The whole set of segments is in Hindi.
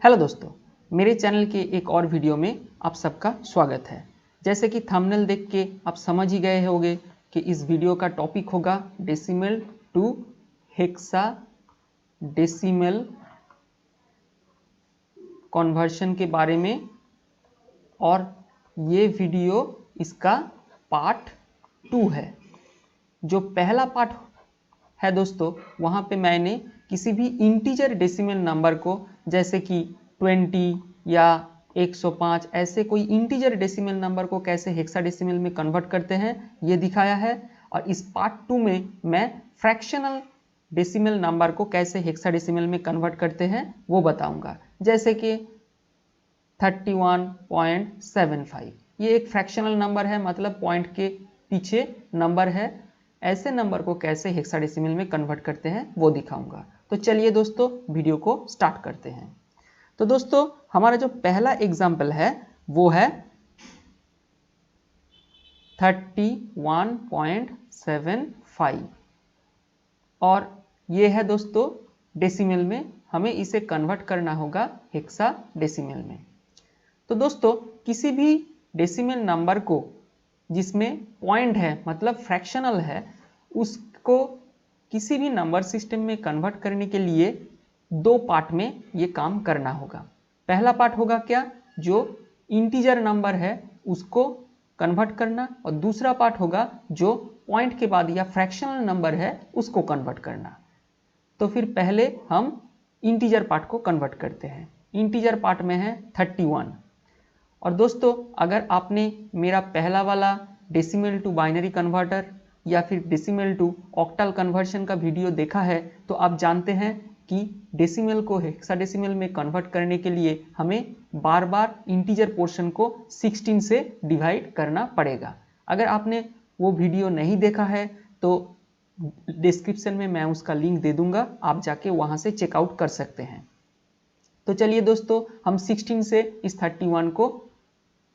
हेलो दोस्तों, मेरे चैनल के एक और वीडियो में आप सबका स्वागत है। जैसे कि थंबनेल देख के आप समझ ही गए होंगे कि इस वीडियो का टॉपिक होगा डेसिमल टू हेक्साडेसिमल कन्वर्शन के बारे में, और ये वीडियो इसका पार्ट 2 है। जो पहला पार्ट है दोस्तों, वहाँ पे मैंने किसी भी इंटीजर डेसिमल नंबर को, जैसे कि 20 या 105, ऐसे कोई इंटीजर डेसिमल नंबर को कैसे हेक्साडेसिमल में कन्वर्ट करते हैं ये दिखाया है। और इस पार्ट 2 में मैं फ्रैक्शनल डेसिमल नंबर को कैसे हेक्साडेसिमल में कन्वर्ट करते हैं वो बताऊंगा। जैसे कि 31.75 ये एक फ्रैक्शनल नंबर है, मतलब पॉइंट के पीछे नंबर है। ऐसे नंबर को कैसे हेक्साडेसिमल में कन्वर्ट करते हैं वो दिखाऊंगा। तो चलिए दोस्तों, वीडियो को स्टार्ट करते हैं। तो दोस्तों, हमारा जो पहला एग्जाम्पल है वो है 31.75 और ये है दोस्तों डेसिमल में, हमें इसे कन्वर्ट करना होगा हेक्साडेसिमल में। तो दोस्तों, किसी भी डेसिमल नंबर को जिसमें पॉइंट है, मतलब फ्रैक्शनल है, उसको किसी भी नंबर सिस्टम में कन्वर्ट करने के लिए दो पार्ट में ये काम करना होगा। पहला पार्ट होगा क्या, जो इंटीजर नंबर है उसको कन्वर्ट करना, और दूसरा पार्ट होगा जो पॉइंट के बाद या फ्रैक्शनल नंबर है उसको कन्वर्ट करना। तो फिर पहले हम इंटीजर पार्ट को कन्वर्ट करते हैं। इंटीजर पार्ट में है 31। और दोस्तों, अगर आपने मेरा पहला वाला डेसिमल टू बाइनरी कन्वर्टर या फिर डेसिमल टू ऑक्टल कन्वर्शन का वीडियो देखा है तो आप जानते हैं कि डेसिमल को हेक्साडेसिमल में कन्वर्ट करने के लिए हमें बार बार इंटीजर पोर्शन को 16 से डिवाइड करना पड़ेगा। अगर आपने वो वीडियो नहीं देखा है तो डिस्क्रिप्शन में मैं उसका लिंक दे दूंगा, आप जाके वहाँ से चेकआउट कर सकते हैं। तो चलिए दोस्तों, हम 16 से इस 31 को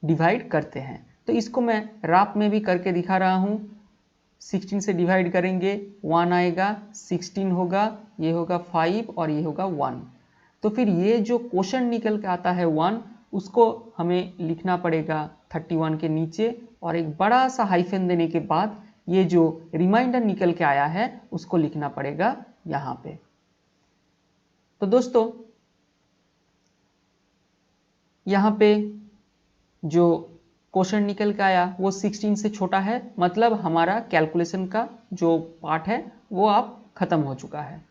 डिवाइड करते हैं। तो इसको मैं राप में भी करके दिखा रहा हूँ। 16 से डिवाइड करेंगे 1 आएगा, 16 होगा, ये होगा 5 और ये होगा 1। तो फिर ये जो क्वोशंट निकल के आता है 1, उसको हमें लिखना पड़ेगा 31 के नीचे, और एक बड़ा सा हाइफन देने के बाद ये जो रिमाइंडर निकल के आया है उसको लिखना पड़ेगा यहाँ पे। तो दोस्तों, यहाँ पे जो क्वेश्चन निकल के आया वो 16 से छोटा है, मतलब हमारा कैलकुलेशन का जो पार्ट है वो आप खत्म हो चुका है।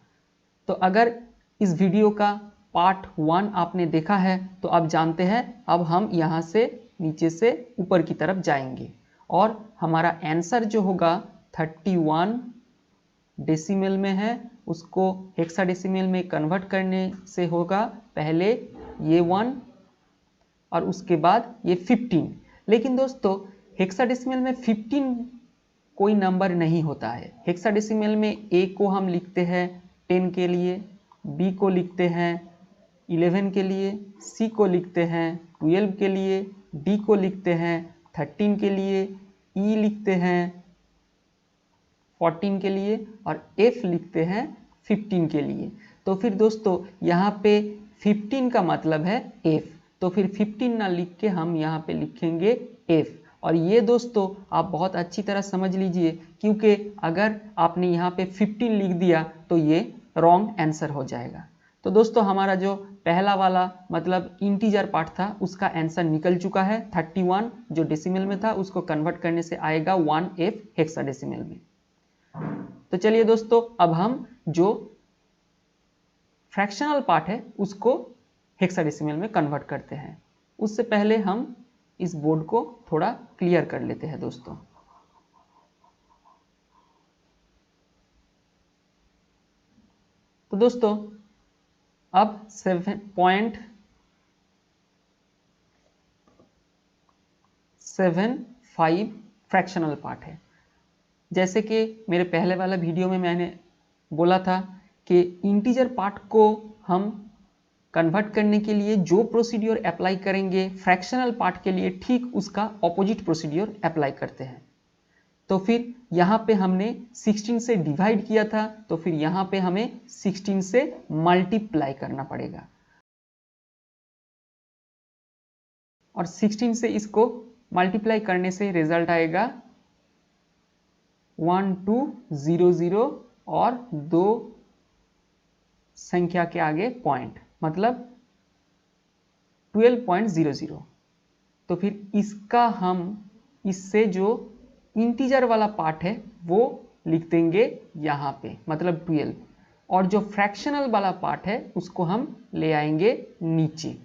तो अगर इस वीडियो का पार्ट 1 आपने देखा है तो आप जानते हैं अब हम यहाँ से नीचे से ऊपर की तरफ जाएंगे, और हमारा आंसर जो होगा 31 डेसिमल में है, उसको हेक्साडेसिमल में कन्वर्ट करने से होगा पहले ये 1 और उसके बाद ये 15। लेकिन दोस्तों, हेक्साडेसिमल में 15 कोई नंबर नहीं होता है। हेक्साडेसिमल में ए को हम लिखते हैं 10 के लिए, बी को लिखते हैं 11 के लिए, सी को लिखते हैं 12 के लिए, डी को लिखते हैं 13 के लिए, ई लिखते हैं 14 के लिए, और एफ लिखते हैं 15 के लिए। तो फिर दोस्तों, यहाँ पे 15 का मतलब है एफ, तो फिर 15 ना लिख के हम यहाँ पे लिखेंगे एफ। और ये दोस्तों आप बहुत अच्छी तरह समझ लीजिए, क्योंकि अगर आपने यहाँ पे 15 लिख दिया तो ये रॉन्ग आंसर हो जाएगा। तो दोस्तों, हमारा जो पहला वाला मतलब इंटीजर पार्ट था उसका आंसर निकल चुका है। 31 जो डेसिमल में था उसको कन्वर्ट करने से आएगा 1F हेक्साडेसिमल में। तो चलिए दोस्तों, अब हम जो फ्रैक्शनल पार्ट है उसको हेक्साडेसिमल में कन्वर्ट करते हैं। उससे पहले हम इस बोर्ड को थोड़ा क्लियर कर लेते हैं दोस्तों। तो दोस्तों, अब 7.75 फ्रैक्शनल पार्ट है। जैसे कि मेरे पहले वाला वीडियो में मैंने बोला था कि इंटीजर पार्ट को हम कन्वर्ट करने के लिए जो प्रोसीड्योर अप्लाई करेंगे, फ्रैक्शनल पार्ट के लिए ठीक उसका ऑपोजिट प्रोसीड्योर अप्लाई करते हैं। तो फिर यहाँ पे हमने 16 से डिवाइड किया था, तो फिर यहाँ पे हमें 16 से मल्टीप्लाई करना पड़ेगा। और 16 से इसको मल्टीप्लाई करने से रिजल्ट आएगा 1200 और 2 संख्या के आगे पॉइंट, मतलब 12.00। तो फिर इसका हम इससे जो इंटीजर वाला पार्ट है वो लिख देंगे यहाँ पे, मतलब 12, और जो फ्रैक्शनल वाला पार्ट है उसको हम ले आएंगे नीचे।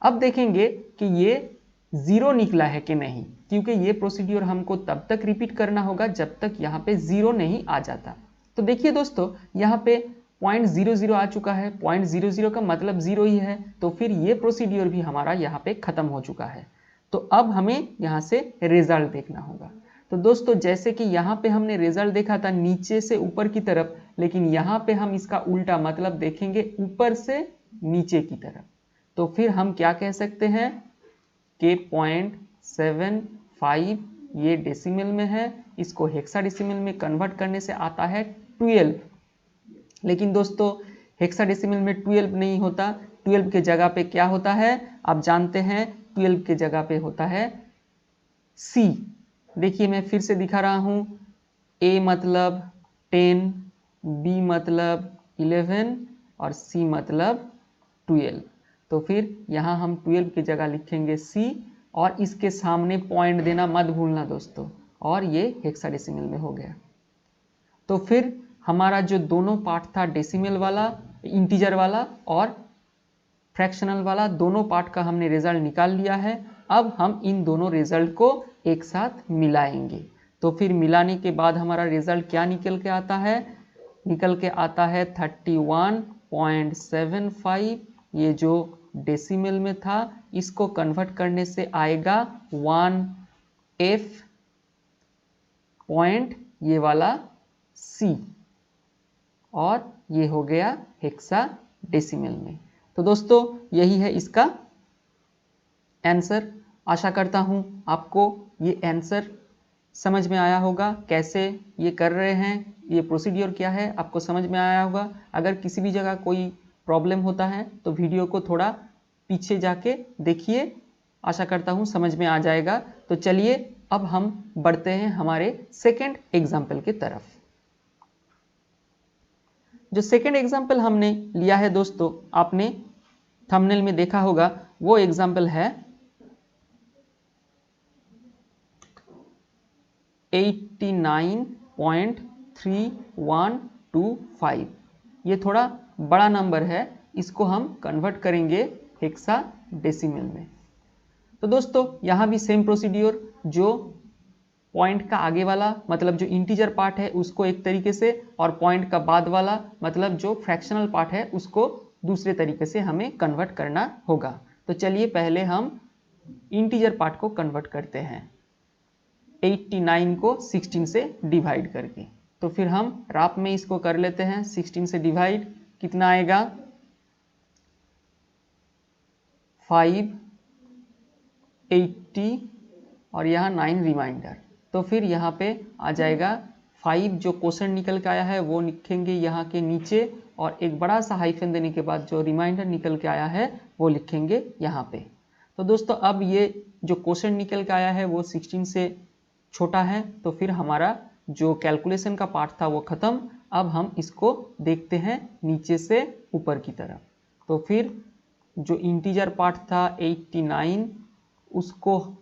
अब देखेंगे कि ये 0 निकला है कि नहीं, क्योंकि ये प्रोसीड्यूर हमको तब तक रिपीट करना होगा जब तक यहाँ पे 0 नहीं आ जाता। तो देखिए दोस्तों, यहाँ पे 0.00 आ चुका है, 0.00 का मतलब 0 ही है, तो फिर ये प्रोसीड्यूर भी हमारा यहाँ पे खत्म हो चुका है। तो अब हमें यहाँ से रिजल्ट देखना होगा। तो दोस्तों, जैसे कि यहाँ पे हमने रिजल्ट देखा था नीचे से ऊपर की तरफ, लेकिन यहाँ पे हम इसका उल्टा मतलब देखेंगे ऊपर से नीचे की तरफ। तो फिर हम क्या कह सकते हैं कि 0.75 ये डेसिमल में है, इसको हेक्साडेसिमल में कन्वर्ट करने से आता है 12। लेकिन दोस्तों, हेक्साडेसिमल में 12 नहीं होता, 12 के जगह पे क्या होता है आप जानते हैं, 12 के जगह पे होता है C। देखिए मैं फिर से दिखा रहा हूं, A मतलब 10, B मतलब 11 और C मतलब 12। तो फिर यहाँ हम 12 की जगह लिखेंगे C, और इसके सामने पॉइंट देना मत भूलना दोस्तों, और ये हेक्साडेसिमल में हो गया। तो फिर हमारा जो दोनों पार्ट था, डेसिमल वाला, इंटीजर वाला और फ्रैक्शनल वाला, दोनों पार्ट का हमने रिजल्ट निकाल लिया है। अब हम इन दोनों रिजल्ट को एक साथ मिलाएंगे। तो फिर मिलाने के बाद हमारा रिजल्ट क्या निकल के आता है, निकल के आता है 31.75। ये जो डेसिमल में था इसको कन्वर्ट करने से आएगा 1F पॉइंट, ये वाला C, और ये हो गया हेक्साडेसिमल में। तो दोस्तों, यही है इसका आंसर। आशा करता हूं आपको ये आंसर समझ में आया होगा, कैसे ये कर रहे हैं, ये प्रोसीड्यूर क्या है आपको समझ में आया होगा। अगर किसी भी जगह कोई प्रॉब्लम होता है तो वीडियो को थोड़ा पीछे जाके देखिए, आशा करता हूं समझ में आ जाएगा। तो चलिए अब हम बढ़ते हैं हमारे सेकेंड एग्जाम्पल की तरफ। जो सेकेंड एग्जाम्पल हमने लिया है दोस्तों, आपने थंबनेल में देखा होगा, वो एग्जाम्पल है 89.3125। ये थोड़ा बड़ा नंबर है, इसको हम कन्वर्ट करेंगे हेक्साडेसिमल में। तो दोस्तों, यहाँ भी सेम प्रोसीड्यूर, जो पॉइंट का आगे वाला मतलब जो इंटीजर पार्ट है उसको एक तरीके से, और पॉइंट का बाद वाला मतलब जो फ्रैक्शनल पार्ट है उसको दूसरे तरीके से हमें कन्वर्ट करना होगा। तो चलिए पहले हम इंटीजर पार्ट को कन्वर्ट करते हैं, 89 को 16 से डिवाइड करके। तो फिर हम राफ में इसको कर लेते हैं, 16 से डिवाइड कितना आएगा 580 और यहाँ 9 रिमाइंडर। तो फिर यहाँ पे आ जाएगा 5, जो क्वेश्चन निकल के आया है वो लिखेंगे यहाँ के नीचे, और एक बड़ा सा हाइफन देने के बाद जो रिमाइंडर निकल के आया है वो लिखेंगे यहाँ पे। तो दोस्तों, अब ये जो क्वेश्चन निकल के आया है वो 16 से छोटा है, तो फिर हमारा जो कैलकुलेशन का पार्ट था वो खत्म। अब हम इसको देखते हैं नीचे से ऊपर की तरफ। तो फिर जो इंटीजर पार्ट था 89, उसको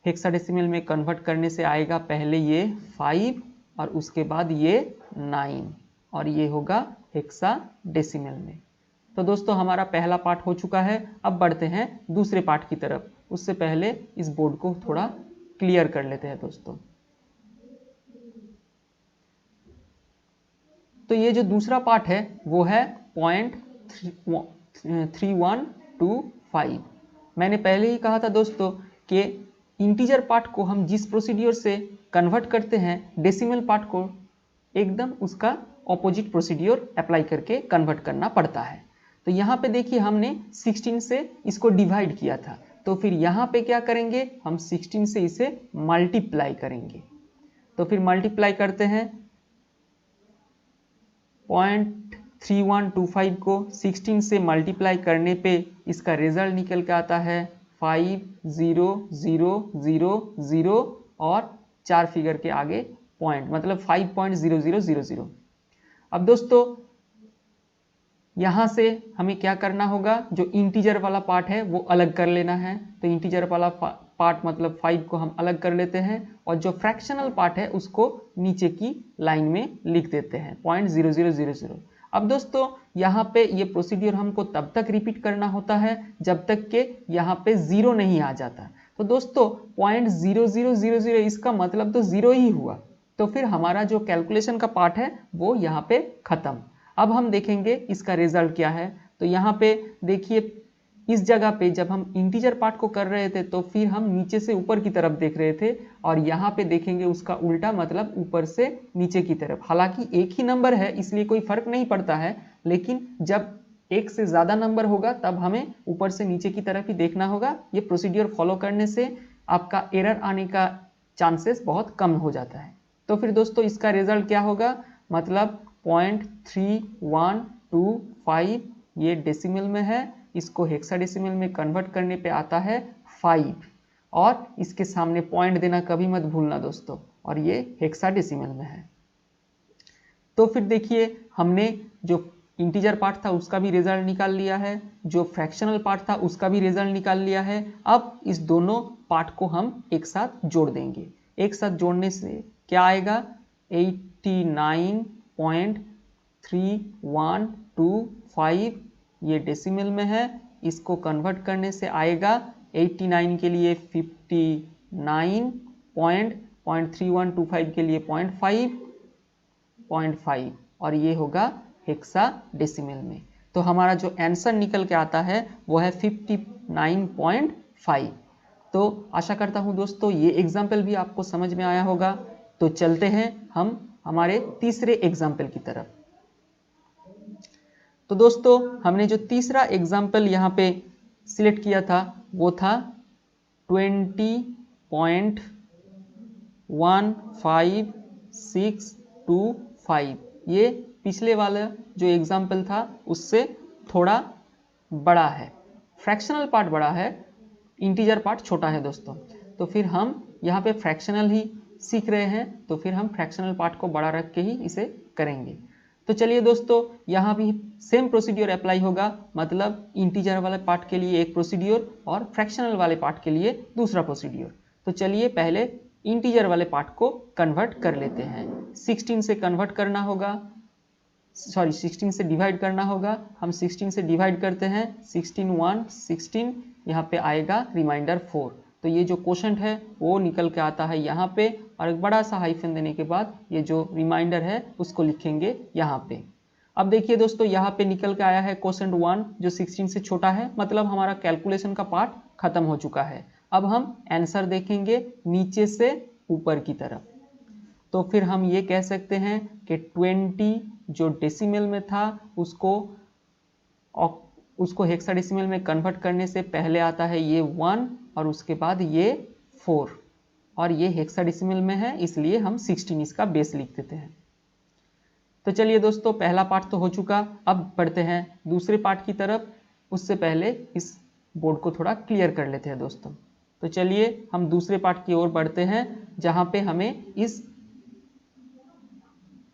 हेक्साडेसिमल में कन्वर्ट करने से आएगा पहले ये 5 और उसके बाद ये 9, और ये होगा हेक्साडेसिमल में। तो दोस्तों, हमारा पहला पार्ट हो चुका है। अब बढ़ते हैं दूसरे पार्ट की तरफ। उससे पहले इस बोर्ड को थोड़ा क्लियर कर लेते हैं दोस्तों। तो ये जो दूसरा पार्ट है वो है 0.3125। मैंने पहले ही कहा था दोस्तों कि इंटीजर पार्ट को हम जिस प्रोसीड्यूर से कन्वर्ट करते हैं, डेसिमल पार्ट को एकदम उसका ऑपोजिट प्रोसीड्यूर अप्लाई करके कन्वर्ट करना पड़ता है। तो यहाँ पे देखिए हमने 16 से इसको डिवाइड किया था, तो फिर यहाँ पे क्या करेंगे, हम 16 से इसे मल्टीप्लाई करेंगे। तो फिर मल्टीप्लाई करते हैं 3125 को 16 से मल्टीप्लाई करने पे इसका रिजल्ट निकल के आता है 500000 और 4 फिगर के आगे पॉइंट, मतलब 5.0000। अब दोस्तों यहाँ से हमें क्या करना होगा, जो इंटीजर वाला पार्ट है वो अलग कर लेना है। तो इंटीजर वाला पार्ट मतलब 5 को हम अलग कर लेते हैं और जो फ्रैक्शनल पार्ट है उसको नीचे की लाइन में लिख देते हैं 0.0000। अब दोस्तों यहाँ पे ये प्रोसीड्यूर हमको तब तक रिपीट करना होता है जब तक कि यहाँ पे 0 नहीं आ जाता। तो दोस्तों 0.0000 इसका मतलब तो 0 ही हुआ, तो फिर हमारा जो कैलकुलेशन का पार्ट है वो यहाँ पे खत्म। अब हम देखेंगे इसका रिजल्ट क्या है। तो यहाँ पे देखिए इस जगह पे जब हम इंटीजर पार्ट को कर रहे थे तो फिर हम नीचे से ऊपर की तरफ देख रहे थे, और यहाँ पे देखेंगे उसका उल्टा, मतलब ऊपर से नीचे की तरफ। हालांकि एक ही नंबर है इसलिए कोई फर्क नहीं पड़ता है, लेकिन जब एक से ज़्यादा नंबर होगा तब हमें ऊपर से नीचे की तरफ ही देखना होगा। ये प्रोसीड्यूर फॉलो करने से आपका एरर आने का चांसेस बहुत कम हो जाता है। तो फिर दोस्तों इसका रिजल्ट क्या होगा, मतलब 0.3125 ये डेसिमल में है, इसको हेक्साडेसिमल में कन्वर्ट करने पे आता है 5, और इसके सामने पॉइंट देना कभी मत भूलना दोस्तों, और ये हेक्साडेसिमल में है। तो फिर देखिए हमने जो इंटीजर पार्ट था उसका भी रिजल्ट निकाल लिया है, जो फ्रैक्शनल पार्ट था उसका भी रिजल्ट निकाल लिया है। अब इस दोनों पार्ट को हम एक साथ जोड़ देंगे। एक साथ जोड़ने से क्या आएगा, 89.3125 ये डेसिमल में है, इसको कन्वर्ट करने से आएगा 89 के लिए 59, 0.3125 के लिए 0.5, और ये होगा हेक्साडेसिमल में। तो हमारा जो आंसर निकल के आता है वो है 59.5। तो आशा करता हूँ दोस्तों ये एग्जाम्पल भी आपको समझ में आया होगा। तो चलते हैं हम हमारे तीसरे एग्जाम्पल की तरफ। तो दोस्तों हमने जो तीसरा एग्जाम्पल यहाँ पे सिलेक्ट किया था वो था 20.15625। ये पिछले वाला जो एग्जाम्पल था उससे थोड़ा बड़ा है, फ्रैक्शनल पार्ट बड़ा है, इंटीजर पार्ट छोटा है दोस्तों। तो फिर हम यहाँ पे फ्रैक्शनल ही सीख रहे हैं, तो फिर हम फ्रैक्शनल पार्ट को बड़ा रख के ही इसे करेंगे। तो चलिए दोस्तों यहाँ भी सेम प्रोसीड्यूर अप्लाई होगा, मतलब इंटीजर वाले पार्ट के लिए एक प्रोसीड्यूर और फ्रैक्शनल वाले पार्ट के लिए दूसरा प्रोसीड्यूर। तो चलिए पहले इंटीजर वाले पार्ट को कन्वर्ट कर लेते हैं। 16 से कन्वर्ट करना होगा, सॉरी 16 से डिवाइड करना होगा। हम 16 से डिवाइड करते हैं, 16 1 16, यहाँ पे आएगा रिमाइंडर 4। तो ये जो क्वोशंट है वो निकल के आता है यहाँ पे, और एक बड़ा सा हाइफन देने के बाद ये जो रिमाइंडर है उसको लिखेंगे यहाँ पे। अब देखिए दोस्तों यहाँ पे निकल के आया है क्वोशंट 1 जो 16 से छोटा है, मतलब हमारा कैलकुलेशन का पार्ट खत्म हो चुका है। अब हम आंसर देखेंगे नीचे से ऊपर की तरफ। तो फिर हम ये कह सकते हैं कि 20 जो डेसिमल में था उसको हेक्साडेसिमल में कन्वर्ट करने से पहले आता है ये 1 और उसके बाद ये 4, और ये हेक्साडेसिमल में है इसलिए हम 16 इसका बेस लिख देते हैं। तो चलिए दोस्तों पहला पार्ट तो हो चुका, अब बढ़ते हैं दूसरे पार्ट की तरफ। उससे पहले इस बोर्ड को थोड़ा क्लियर कर लेते हैं दोस्तों। तो चलिए हम दूसरे पार्ट की ओर बढ़ते हैं जहां पे हमें इस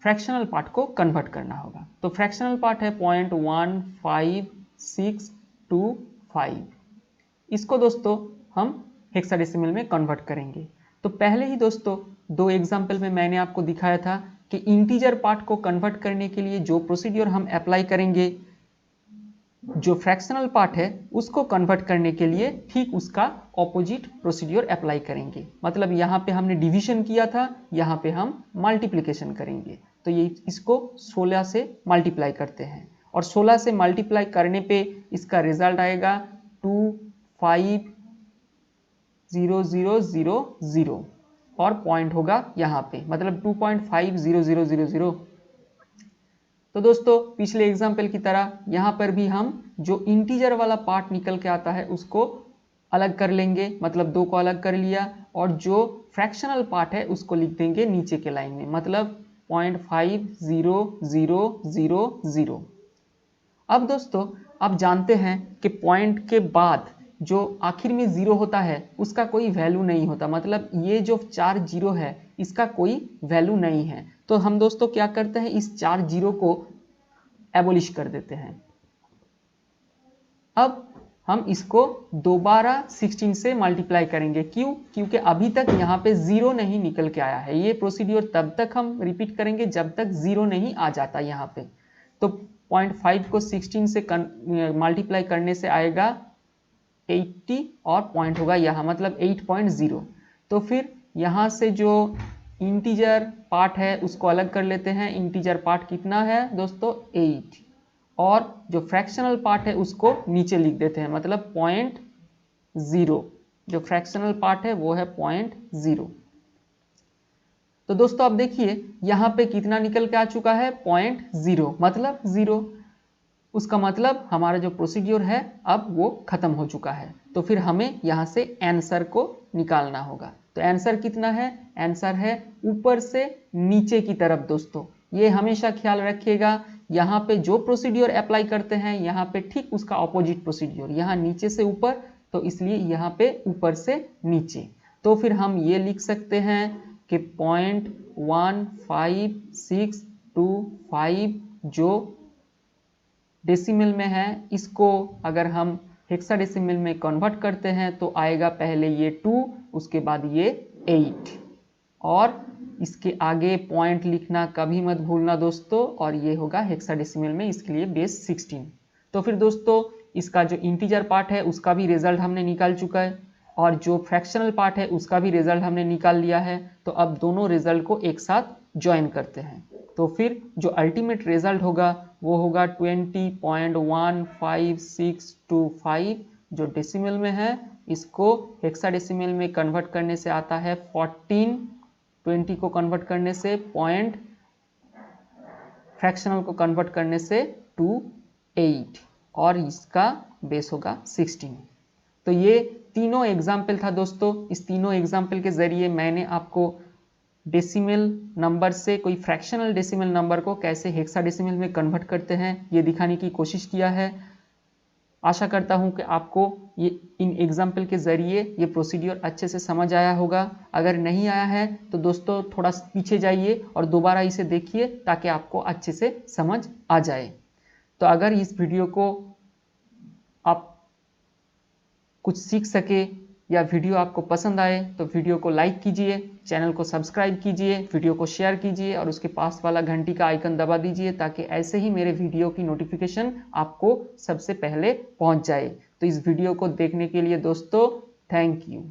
फ्रैक्शनल पार्ट को कन्वर्ट करना होगा। तो फ्रैक्शनल पार्ट है 0.15625। इसको दोस्तों हम हेक्साडेसिमल में कन्वर्ट करेंगे। तो पहले ही दोस्तों दो एग्जाम्पल में मैंने आपको दिखाया था कि इंटीजर पार्ट को कन्वर्ट करने के लिए जो प्रोसीड्यूर हम अप्लाई करेंगे, जो फ्रैक्शनल पार्ट है उसको कन्वर्ट करने के लिए ठीक उसका ऑपोजिट प्रोसीड्यूर अप्लाई करेंगे। मतलब यहाँ पे हमने डिवीजन किया था, यहाँ पे हम मल्टीप्लिकेशन करेंगे। तो ये इसको 16 से मल्टीप्लाई करते हैं, और 16 से मल्टीप्लाई करने पे इसका रिजल्ट आएगा 25000, और पॉइंट होगा यहाँ पे, मतलब 2.50000। तो दोस्तों पिछले एग्जाम्पल की तरह यहाँ पर भी हम जो इंटीजर वाला पार्ट निकल के आता है उसको अलग कर लेंगे, मतलब 2 को अलग कर लिया, और जो फ्रैक्शनल पार्ट है उसको लिख देंगे नीचे के लाइन में, मतलब 0.50000। अब दोस्तों आप जानते हैं कि पॉइंट के बाद जो आखिर में 0 होता है उसका कोई वैल्यू नहीं होता, मतलब ये जो 4 0 है इसका कोई वैल्यू नहीं है। तो हम दोस्तों क्या करते हैं, इस 4 0 को एबोलिश कर देते हैं। अब हम इसको दोबारा 16 से मल्टीप्लाई करेंगे। क्यों? क्योंकि अभी तक यहाँ पे 0 नहीं निकल के आया है। ये प्रोसीड्योर तब तक हम रिपीट करेंगे जब तक 0 नहीं आ जाता यहाँ पे। तो 0.5 को 16 से मल्टीप्लाई करने से आएगा 80 और पॉइंट होगा यहाँ, मतलब 8.0। तो फिर यहाँ से जो इंटीजर पार्ट है उसको अलग कर लेते हैं। इंटीजर पार्ट कितना है दोस्तों? 8, और जो फ्रैक्शनल पार्ट है उसको नीचे लिख देते हैं, मतलब 0.0। जो फ्रैक्शनल पार्ट है वो है 0.0। तो दोस्तों अब देखिए यहाँ पे कितना निकल के आ चुका है? 0.0, मतलब 0। उसका मतलब हमारा जो प्रोसीड्योर है अब वो खत्म हो चुका है। तो फिर हमें यहाँ से आंसर को निकालना होगा। तो आंसर कितना है? आंसर है ऊपर से नीचे की तरफ। दोस्तों ये हमेशा ख्याल रखिएगा, यहाँ पे जो प्रोसीड्योर अप्लाई करते हैं यहाँ पे ठीक उसका ऑपोजिट प्रोसीड्योर, यहाँ नीचे से ऊपर, तो इसलिए यहाँ पे ऊपर से नीचे। तो फिर हम ये लिख सकते हैं कि 0.15625 जो डेसिमल में है, इसको अगर हम हेक्साडेसिमल में कन्वर्ट करते हैं तो आएगा पहले ये 2, उसके बाद ये 8, और इसके आगे पॉइंट लिखना कभी मत भूलना दोस्तों, और ये होगा हेक्साडेसिमल में, इसके लिए बेस 16। तो फिर दोस्तों इसका जो इंटीजर पार्ट है उसका भी रिजल्ट हमने निकाल चुका है, और जो फ्रैक्शनल पार्ट है उसका भी रिजल्ट हमने निकाल लिया है। तो अब दोनों रिजल्ट को एक साथ ज्वाइन करते हैं। तो फिर जो अल्टीमेट रिजल्ट होगा वो होगा 20.15625, जो डेसिमल में है। इसको हेक्साडेसिमल में कन्वर्ट करने से आता है 14, 20 को कन्वर्ट करने से पॉइंट, फ्रैक्शनल को कन्वर्ट करने से 28, और इसका बेस होगा 16। तो ये तीनों एग्जाम्पल था दोस्तों। इस तीनों एग्जाम्पल के जरिए मैंने आपको डेसिमल नंबर से कोई फ्रैक्शनल डेसिमल नंबर को कैसे हेक्साडेसिमल में कन्वर्ट करते हैं ये दिखाने की कोशिश किया है। आशा करता हूं कि आपको ये इन एग्जाम्पल के जरिए ये प्रोसीड्योर अच्छे से समझ आया होगा। अगर नहीं आया है तो दोस्तों थोड़ा पीछे जाइए और दोबारा इसे देखिए ताकि आपको अच्छे से समझ आ जाए। तो अगर इस वीडियो को आप कुछ सीख सके या वीडियो आपको पसंद आए तो वीडियो को लाइक कीजिए, चैनल को सब्सक्राइब कीजिए, वीडियो को शेयर कीजिए और उसके पास वाला घंटी का आइकन दबा दीजिए ताकि ऐसे ही मेरे वीडियो की नोटिफिकेशन आपको सबसे पहले पहुंच जाए। तो इस वीडियो को देखने के लिए दोस्तों थैंक यू।